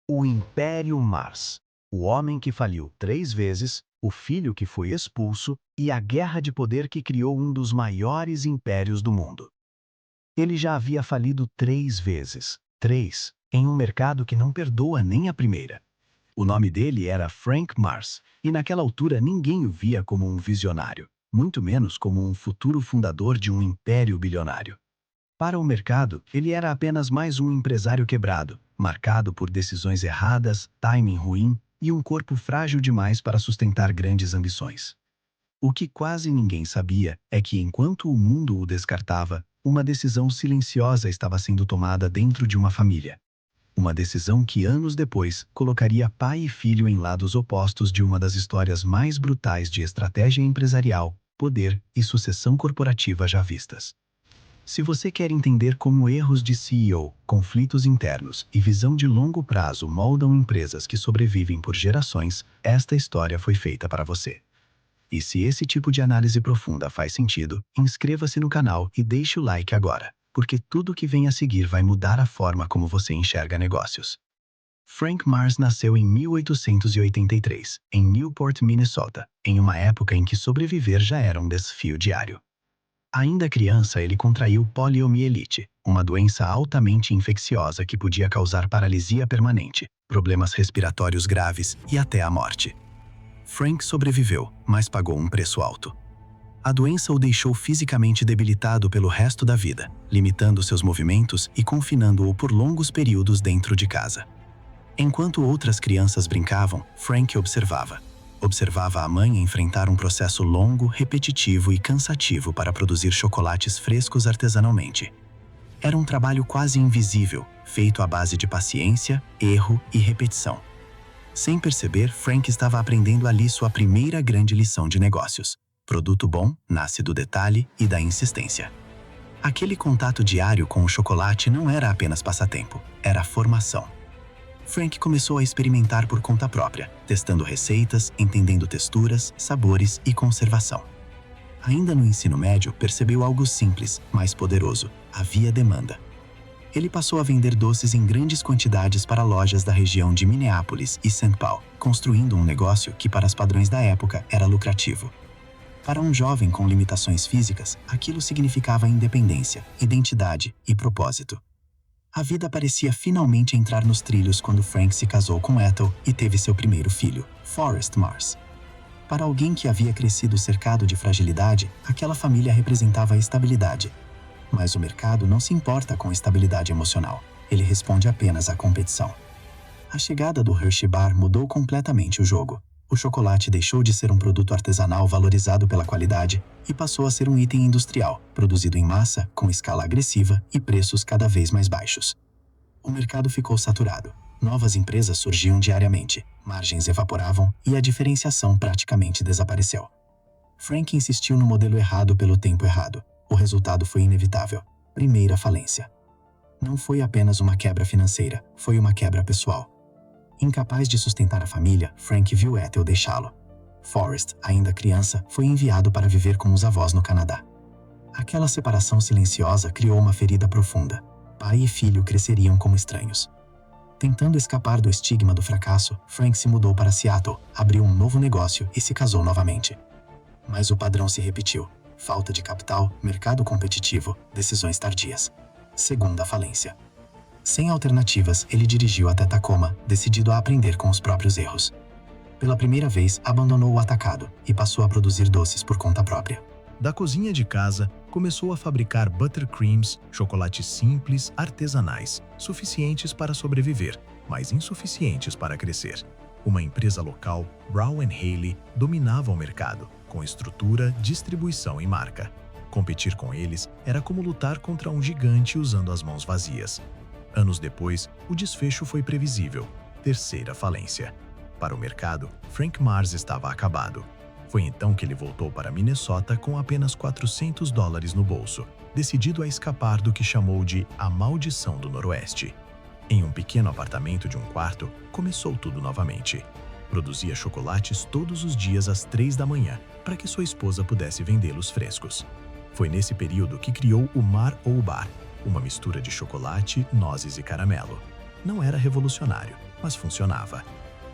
O Império Mars. O homem que faliu 3 vezes, o filho que foi expulso e a guerra de poder que criou um dos maiores impérios do mundo. Ele já havia falido 3 vezes. Em um mercado que não perdoa nem a primeira. O nome dele era Frank Mars, e naquela altura ninguém o via como um visionário, muito menos como um futuro fundador de um império bilionário. Para o mercado, ele era apenas mais um empresário quebrado, marcado por decisões erradas, timing ruim e um corpo frágil demais para sustentar grandes ambições. O que quase ninguém sabia é que, enquanto o mundo o descartava, uma decisão silenciosa estava sendo tomada dentro de uma família. Uma decisão que, anos depois, colocaria pai e filho em lados opostos de uma das histórias mais brutais de estratégia empresarial, poder e sucessão corporativa já vistas. Se você quer entender como erros de CEO, conflitos internos e visão de longo prazo moldam empresas que sobrevivem por gerações, esta história foi feita para você. E se esse tipo de análise profunda faz sentido, inscreva-se no canal e deixe o like agora, porque tudo que vem a seguir vai mudar a forma como você enxerga negócios. Frank Mars nasceu em 1883, em Newport, Minnesota, em uma época em que sobreviver já era um desafio diário. Ainda criança, ele contraiu poliomielite, uma doença altamente infecciosa que podia causar paralisia permanente, problemas respiratórios graves e até a morte. Frank sobreviveu, mas pagou um preço alto. A doença o deixou fisicamente debilitado pelo resto da vida, limitando seus movimentos e confinando-o por longos períodos dentro de casa. Enquanto outras crianças brincavam, Frank observava. Observava a mãe enfrentar um processo longo, repetitivo e cansativo para produzir chocolates frescos artesanalmente. Era um trabalho quase invisível, feito à base de paciência, erro e repetição. Sem perceber, Frank estava aprendendo ali sua primeira grande lição de negócios. Produto bom nasce do detalhe e da insistência. Aquele contato diário com o chocolate não era apenas passatempo, era formação. Frank começou a experimentar por conta própria, testando receitas, entendendo texturas, sabores e conservação. Ainda no ensino médio, percebeu algo simples, mas poderoso: havia demanda. Ele passou a vender doces em grandes quantidades para lojas da região de Minneapolis e St. Paul, construindo um negócio que, para os padrões da época, era lucrativo. Para um jovem com limitações físicas, aquilo significava independência, identidade e propósito. A vida parecia finalmente entrar nos trilhos quando Frank se casou com Ethel e teve seu primeiro filho, Forrest Mars. Para alguém que havia crescido cercado de fragilidade, aquela família representava a estabilidade. Mas o mercado não se importa com estabilidade emocional, ele responde apenas à competição. A chegada do Hershey Bar mudou completamente o jogo. O chocolate deixou de ser um produto artesanal valorizado pela qualidade e passou a ser um item industrial, produzido em massa, com escala agressiva e preços cada vez mais baixos. O mercado ficou saturado. Novas empresas surgiam diariamente, margens evaporavam e a diferenciação praticamente desapareceu. Frank insistiu no modelo errado pelo tempo errado. O resultado foi inevitável. Primeira falência. Não foi apenas uma quebra financeira, foi uma quebra pessoal. Incapaz de sustentar a família, Frank viu Ethel deixá-lo. Forrest, ainda criança, foi enviado para viver com os avós no Canadá. Aquela separação silenciosa criou uma ferida profunda. Pai e filho cresceriam como estranhos. Tentando escapar do estigma do fracasso, Frank se mudou para Seattle, abriu um novo negócio e se casou novamente. Mas o padrão se repetiu. Falta de capital, mercado competitivo, decisões tardias. Segunda falência. Sem alternativas, ele dirigiu até Tacoma, decidido a aprender com os próprios erros. Pela primeira vez, abandonou o atacado e passou a produzir doces por conta própria. Da cozinha de casa, começou a fabricar buttercreams, chocolates simples, artesanais, suficientes para sobreviver, mas insuficientes para crescer. Uma empresa local, Brown & Haley, dominava o mercado, com estrutura, distribuição e marca. Competir com eles era como lutar contra um gigante usando as mãos vazias. Anos depois, o desfecho foi previsível. Terceira falência. Para o mercado, Frank Mars estava acabado. Foi então que ele voltou para Minnesota com apenas $400 no bolso, decidido a escapar do que chamou de a maldição do Noroeste. Em um pequeno apartamento de um quarto, começou tudo novamente. Produzia chocolates todos os dias às 3 da manhã, para que sua esposa pudesse vendê-los frescos. Foi nesse período que criou o Mar ou Bar, uma mistura de chocolate, nozes e caramelo. Não era revolucionário, mas funcionava.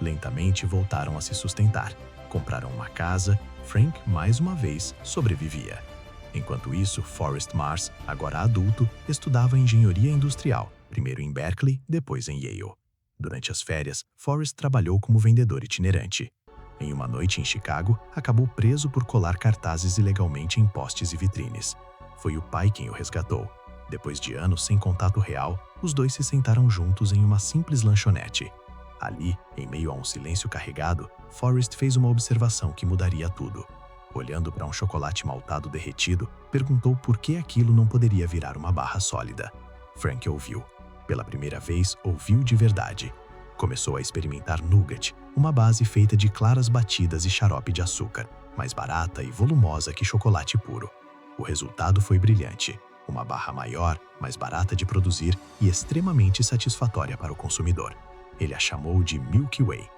Lentamente voltaram a se sustentar. Compraram uma casa, Frank, mais uma vez, sobrevivia. Enquanto isso, Forrest Mars, agora adulto, estudava engenharia industrial, primeiro em Berkeley, depois em Yale. Durante as férias, Forrest trabalhou como vendedor itinerante. Em uma noite em Chicago, acabou preso por colar cartazes ilegalmente em postes e vitrines. Foi o pai quem o resgatou. Depois de anos sem contato real, os dois se sentaram juntos em uma simples lanchonete. Ali, em meio a um silêncio carregado, Forrest fez uma observação que mudaria tudo. Olhando para um chocolate maltado derretido, perguntou por que aquilo não poderia virar uma barra sólida. Frank ouviu. Pela primeira vez, ouviu de verdade. Começou a experimentar nougat, uma base feita de claras batidas e xarope de açúcar, mais barata e volumosa que chocolate puro. O resultado foi brilhante. Uma barra maior, mais barata de produzir e extremamente satisfatória para o consumidor. Ele a chamou de Milky Way.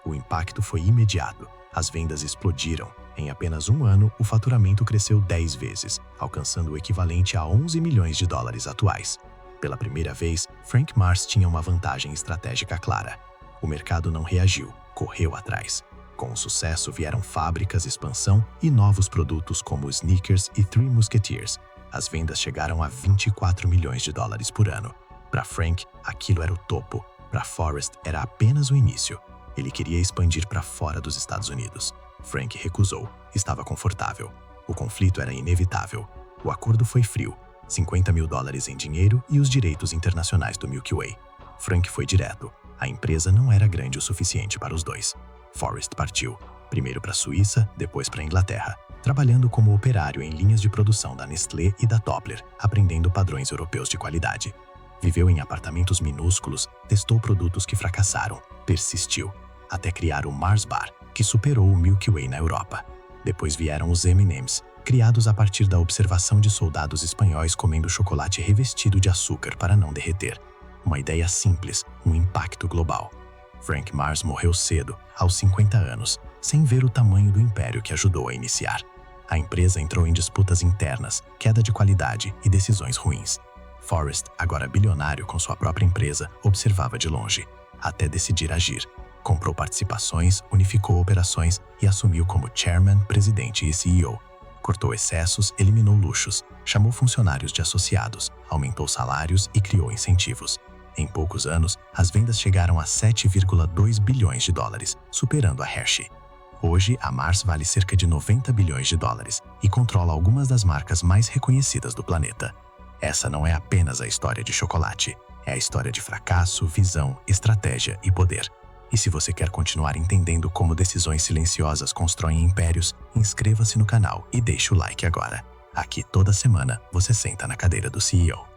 O impacto foi imediato. As vendas explodiram. Em apenas um ano, o faturamento cresceu 10 vezes, alcançando o equivalente a 11 milhões de dólares atuais. Pela primeira vez, Frank Mars tinha uma vantagem estratégica clara. O mercado não reagiu, correu atrás. Com o sucesso vieram fábricas, expansão e novos produtos como Snickers e Three Musketeers. As vendas chegaram a 24 milhões de dólares por ano. Para Frank, aquilo era o topo. Para Forrest, era apenas o início. Ele queria expandir para fora dos Estados Unidos. Frank recusou. Estava confortável. O conflito era inevitável. O acordo foi frio. 50 mil dólares em dinheiro e os direitos internacionais do Milky Way. Frank foi direto. A empresa não era grande o suficiente para os dois. Forrest partiu. Primeiro para a Suíça, depois para a Inglaterra. Trabalhando como operário em linhas de produção da Nestlé e da Topler, aprendendo padrões europeus de qualidade. Viveu em apartamentos minúsculos, testou produtos que fracassaram, persistiu, até criar o Mars Bar, que superou o Milky Way na Europa. Depois vieram os M&M's, criados a partir da observação de soldados espanhóis comendo chocolate revestido de açúcar para não derreter. Uma ideia simples, um impacto global. Frank Mars morreu cedo, aos 50 anos, sem ver o tamanho do império que ajudou a iniciar. A empresa entrou em disputas internas, queda de qualidade e decisões ruins. Forrest, agora bilionário com sua própria empresa, observava de longe, até decidir agir. Comprou participações, unificou operações e assumiu como chairman, presidente e CEO. Cortou excessos, eliminou luxos, chamou funcionários de associados, aumentou salários e criou incentivos. Em poucos anos, as vendas chegaram a 7,2 bilhões de dólares, superando a Hershey. Hoje, a Mars vale cerca de 90 bilhões de dólares e controla algumas das marcas mais reconhecidas do planeta. Essa não é apenas a história de chocolate, é a história de fracasso, visão, estratégia e poder. E se você quer continuar entendendo como decisões silenciosas constroem impérios, inscreva-se no canal e deixe o like agora. Aqui toda semana você senta na cadeira do CEO.